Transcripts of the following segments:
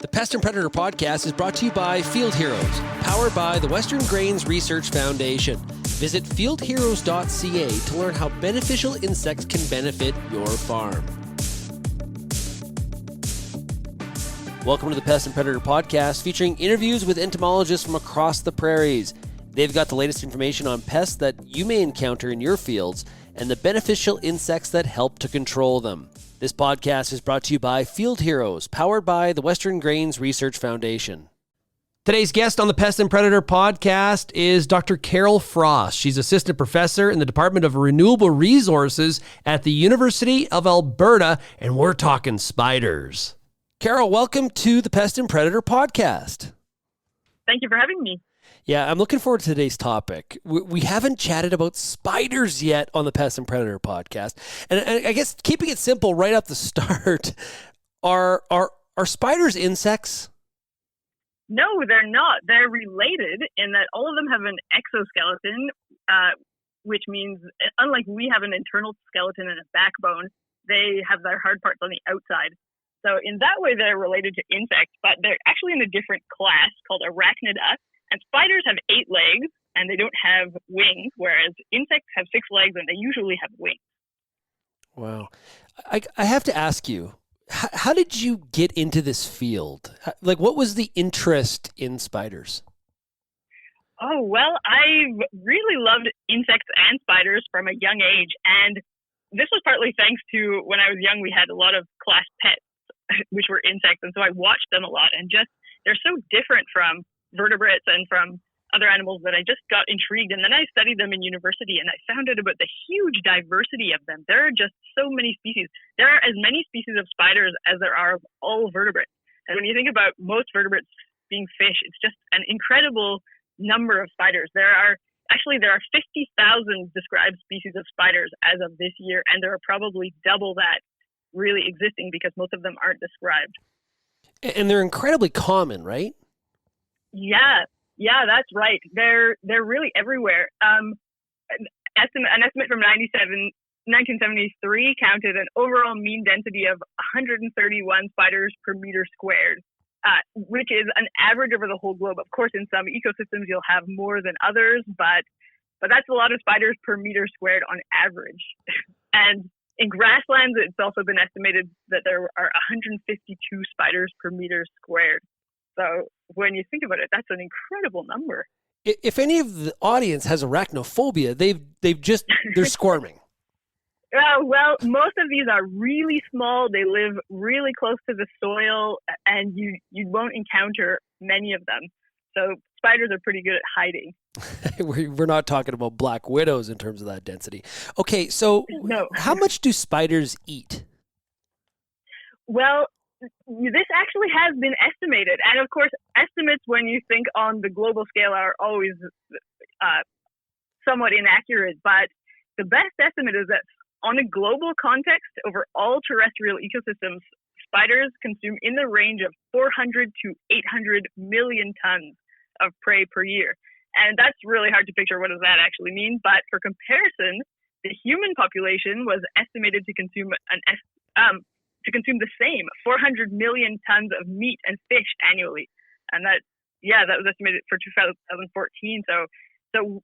The Pest and Predator podcast is brought to you by Field Heroes, powered by the Western Grains Research Foundation. Visit fieldheroes.ca to learn how beneficial insects can benefit your farm. Welcome to the Pest and Predator podcast, featuring interviews with entomologists from across the prairies. They've got the latest information on pests that you may encounter in your fields and the beneficial insects that help to control them. This podcast is brought to you by Field Heroes, powered by the Western Grains Research Foundation. Today's guest on the Pest and Predator podcast is Dr. Carol Frost. She's assistant professor in the Department of Renewable Resources at the University of Alberta, and we're talking spiders. Carol, welcome to the Pest and Predator podcast. Thank you for having me. Yeah, I'm looking forward to today's topic. We haven't chatted about spiders yet on the Pest and Predator podcast. And I guess keeping it simple right off the start, are spiders insects? No, they're not. They're related in that all of them have an exoskeleton, which means unlike we have an internal skeleton and a backbone, they have their hard parts on the outside. So in that way, they're related to insects, but they're actually in a different class called Arachnida. And spiders have 8 legs, and they don't have wings, whereas insects have 6 legs, and they usually have wings. Wow. I have to ask you, how did you get into this field? Like, what was the interest in spiders? Oh, well, I've really loved insects and spiders from a young age, and this was partly thanks to when I was young, we had a lot of class pets, which were insects, and so I watched them a lot, and just they're so different from vertebrates and from other animals that I just got intrigued. And then I studied them in university and I found out about the huge diversity of them. There are just so many species. There are as many species of spiders as there are of all vertebrates. And when you think about most vertebrates being fish, it's just an incredible number of spiders. There are 50,000 described species of spiders as of this year, and there are probably double that really existing because most of them aren't described. And they're incredibly common, right? Yeah, that's right. They're really everywhere. An estimate from 1973 counted an overall mean density of 131 spiders per meter squared, which is an average over the whole globe. Of course, in some ecosystems you'll have more than others, but that's a lot of spiders per meter squared on average. And in grasslands, it's also been estimated that there are 152 spiders per meter squared. So when you think about it, that's an incredible number. If any of the audience has arachnophobia, they're squirming. Well, most of these are really small. They live really close to the soil, and you won't encounter many of them. So spiders are pretty good at hiding. We're not talking about black widows in terms of that density. Okay, so no. How much do spiders eat? Well, this actually has been estimated. And of course, estimates when you think on the global scale are always somewhat inaccurate. But the best estimate is that on a global context, over all terrestrial ecosystems, spiders consume in the range of 400 to 800 million tons of prey per year. And that's really hard to picture. What does that actually mean? But for comparison, the human population was estimated to consume the same 400 million tons of meat and fish annually. And that was estimated for 2014. So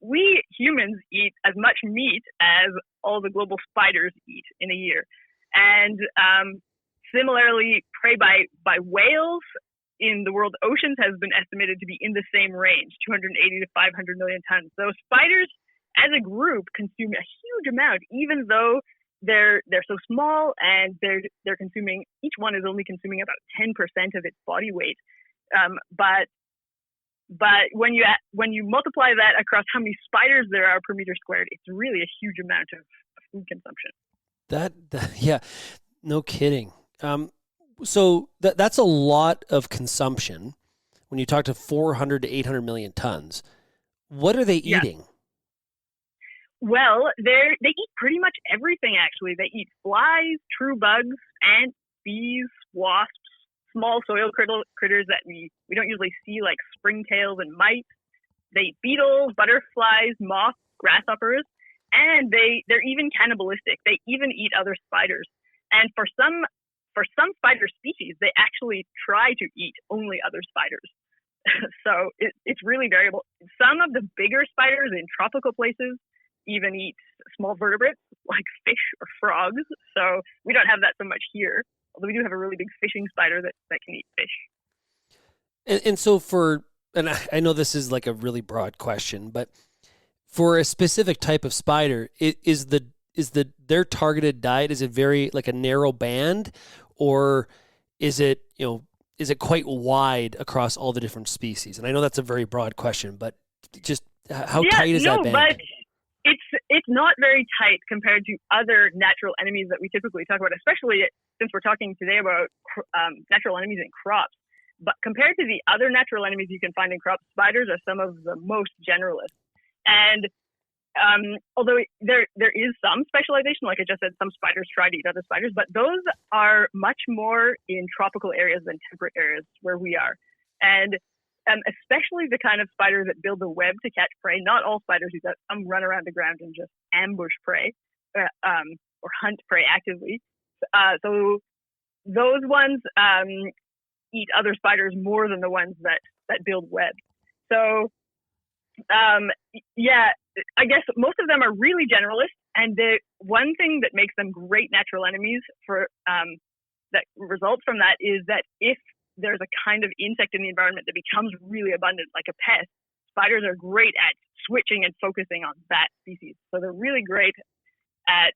we humans eat as much meat as all the global spiders eat in a year. And similarly, prey by whales in the world oceans has been estimated to be in the same range, 280 to 500 million tons. So spiders as a group consume a huge amount, even though they're so small, and they're consuming, each one is only consuming about 10% of its body weight. But when you multiply that across how many spiders there are per meter squared, it's really a huge amount of food consumption. Yeah, no kidding. So that's a lot of consumption. When you talk to 400 to 800 million tons, what are they eating? Well, they eat pretty much everything, actually. They eat flies, true bugs, ants, bees, wasps, small soil critters that we don't usually see, like springtails and mites. They eat beetles, butterflies, moths, grasshoppers, and they're even cannibalistic. They even eat other spiders. And for some for some spider species, they actually try to eat only other spiders. So it's really variable. Some of the bigger spiders in tropical places even eat small vertebrates like fish or frogs. So we don't have that so much here, although we do have a really big fishing spider that can eat fish. And so I know this is like a really broad question, but for a specific type of spider, is their targeted diet, is it very like a narrow band, or is it quite wide across all the different species? And I know that's a very broad question, but just how tight is that band? But it's not very tight compared to other natural enemies that we typically talk about, especially since we're talking today about natural enemies in crops. But compared to the other natural enemies you can find in crops, spiders are some of the most generalist. And although there is some specialization, like I just said, some spiders try to eat other spiders, but those are much more in tropical areas than temperate areas where we are. And especially the kind of spider that build a web to catch prey. Not all spiders do that. Some run around the ground and just ambush prey or hunt prey actively. So those ones eat other spiders more than the ones that build webs. So I guess most of them are really generalist, and the one thing that makes them great natural enemies for that results from that is that if there's a kind of insect in the environment that becomes really abundant, like a pest, spiders are great at switching and focusing on that species. So they're really great at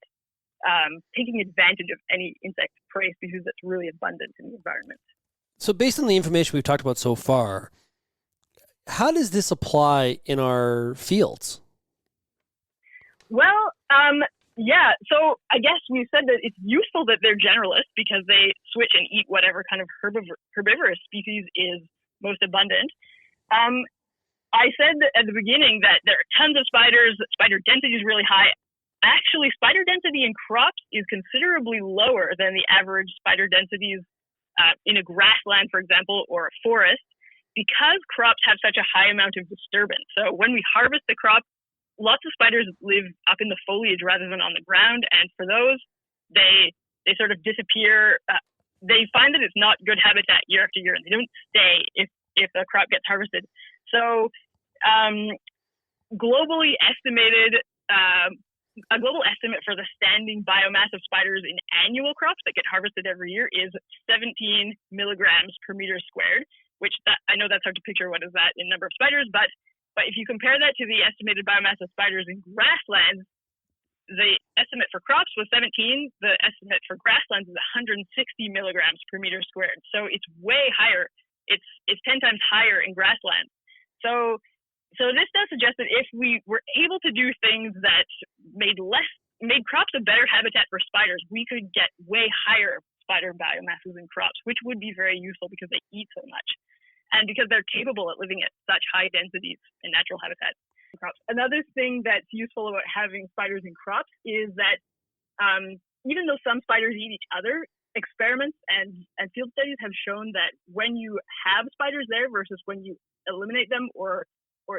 taking advantage of any insect prey species that's really abundant in the environment. So based on the information we've talked about so far, how does this apply in our fields? Well, so I guess we said that it's useful that they're generalists because they switch and eat whatever kind of herbivorous species is most abundant. I said at the beginning that there are tons of spiders, spider density is really high. Actually, spider density in crops is considerably lower than the average spider densities in a grassland, for example, or a forest, because crops have such a high amount of disturbance. So when we harvest the crop, lots of spiders live up in the foliage rather than on the ground, and for those, they sort of disappear. They find that it's not good habitat year after year, and they don't stay if the crop gets harvested. So, globally estimated, a global estimate for the standing biomass of spiders in annual crops that get harvested every year is 17 milligrams per meter squared, which I know that's hard to picture. What is that in number of spiders? But if you compare that to the estimated biomass of spiders in grasslands, the estimate for crops was 17. The estimate for grasslands is 160 milligrams per meter squared. So it's way higher. It's 10 times higher in grasslands. So this does suggest that if we were able to do things that made crops a better habitat for spiders, we could get way higher spider biomasses in crops, which would be very useful because they eat so much. And because they're capable at living at such high densities in natural habitat in crops. Another thing that's useful about having spiders in crops is that even though some spiders eat each other, experiments and field studies have shown that when you have spiders there versus when you eliminate them, or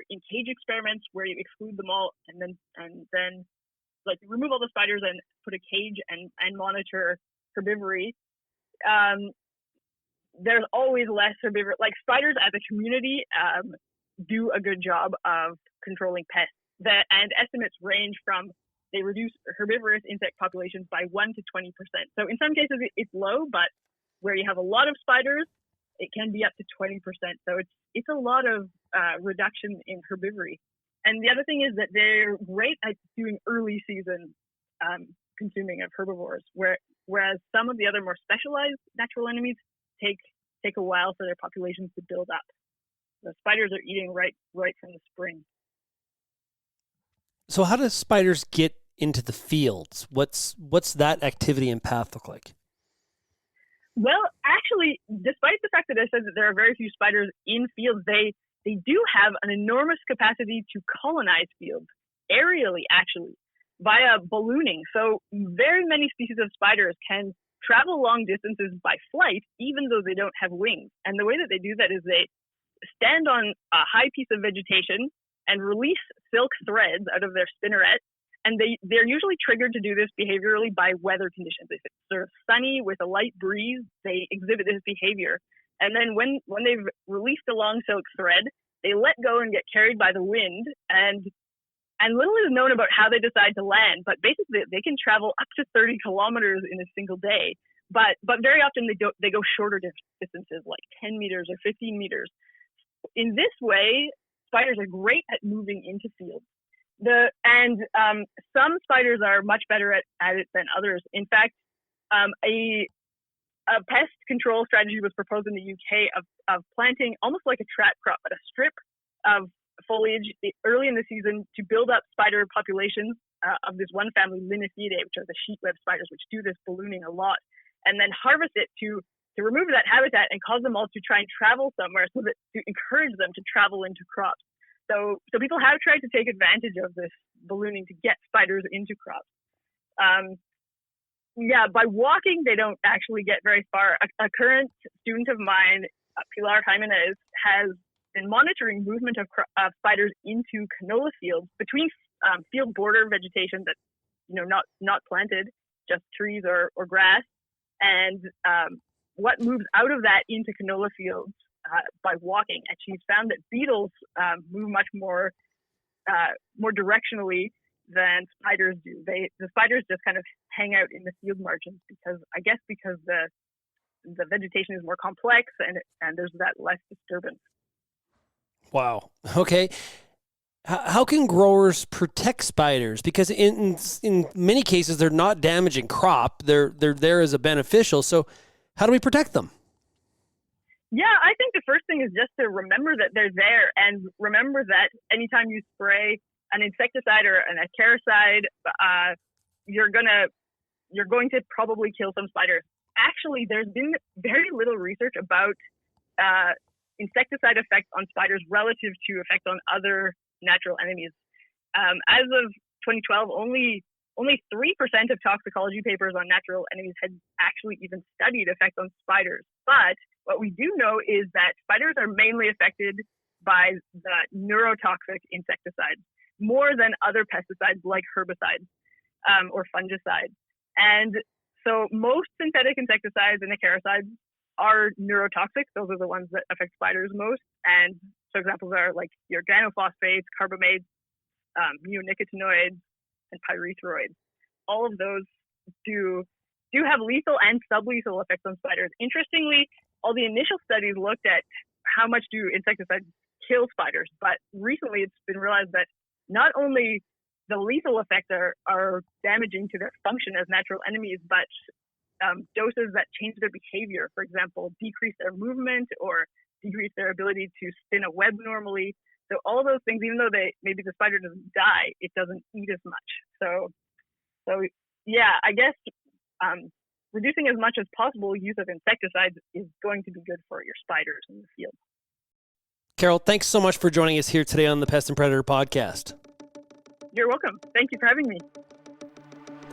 in cage experiments where you exclude them all and then like remove all the spiders and put a cage and monitor herbivory, there's always less herbivory. Like spiders as a community do a good job of controlling pests. And estimates range from they reduce herbivorous insect populations by 1 to 20%. So in some cases it's low, but where you have a lot of spiders, it can be up to 20%. So it's a lot of reduction in herbivory. And the other thing is that they're great at doing early season consuming of herbivores, whereas some of the other more specialized natural enemies take a while for their populations to build up. The spiders are eating right from the spring. So how do spiders get into the fields? What's that activity and path look like? Well, actually, despite the fact that I said that there are very few spiders in fields, they do have an enormous capacity to colonize fields aerially, actually, via ballooning. So very many species of spiders can travel long distances by flight, even though they don't have wings. And the way that they do that is they stand on a high piece of vegetation and release silk threads out of their spinneret, and they're usually triggered to do this behaviorally by weather conditions. If it's sort of sunny with a light breeze, they exhibit this behavior. And then when they've released a long silk thread, they let go and get carried by the wind. And little is known about how they decide to land, but basically they can travel up to 30 kilometers in a single day. But very often they go shorter distances, like 10 meters or 15 meters. In this way, spiders are great at moving into fields. Some spiders are much better at it than others. In fact, a pest control strategy was proposed in the UK of planting almost like a trap crop, but a strip of foliage early in the season to build up spider populations of this one family, Linnethiidae, which are the sheet web spiders, which do this ballooning a lot, and then harvest it to remove that habitat and cause them all to try and travel somewhere so that to encourage them to travel into crops. So people have tried to take advantage of this ballooning to get spiders into crops. By walking, they don't actually get very far. A current student of mine, Pilar Jimenez, has been monitoring movement of spiders into canola fields between field border vegetation that's not planted, just trees or grass, and what moves out of that into canola fields by walking. And she's found that beetles move much more directionally than spiders do. The spiders just kind of hang out in the field margins because the vegetation is more complex and there's that less disturbance. Wow. Okay. How can growers protect spiders? Because in many cases, they're not damaging crop. They're there as a beneficial. So how do we protect them? Yeah, I think the first thing is just to remember that they're there and remember that anytime you spray an insecticide or an acaricide, you're going to probably kill some spiders. Actually, there's been very little research about insecticide effects on spiders relative to effects on other natural enemies. As of 2012, only 3% of toxicology papers on natural enemies had actually even studied effects on spiders. But what we do know is that spiders are mainly affected by the neurotoxic insecticides more than other pesticides like herbicides or fungicides. And so most synthetic insecticides and acaricides are neurotoxic. Those are the ones that affect spiders most. And so examples are like your organophosphates, carbamates, neonicotinoids, and pyrethroids. All of those do have lethal and sublethal effects on spiders. Interestingly, all the initial studies looked at how much do insecticides kill spiders, but recently it's been realized that not only the lethal effects are damaging to their function as natural enemies, but doses that change their behavior, for example, decrease their movement or decrease their ability to spin a web normally. So all those things, even though maybe the spider doesn't die, it doesn't eat as much. So yeah, I guess reducing as much as possible use of insecticides is going to be good for your spiders in the field. Carol, thanks so much for joining us here today on the Pest and Predator podcast. You're welcome. Thank you for having me.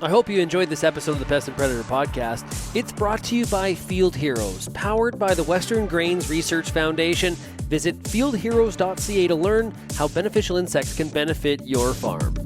I hope you enjoyed this episode of the Pest and Predator podcast. It's brought to you by Field Heroes, powered by the Western Grains Research Foundation. Visit fieldheroes.ca to learn how beneficial insects can benefit your farm.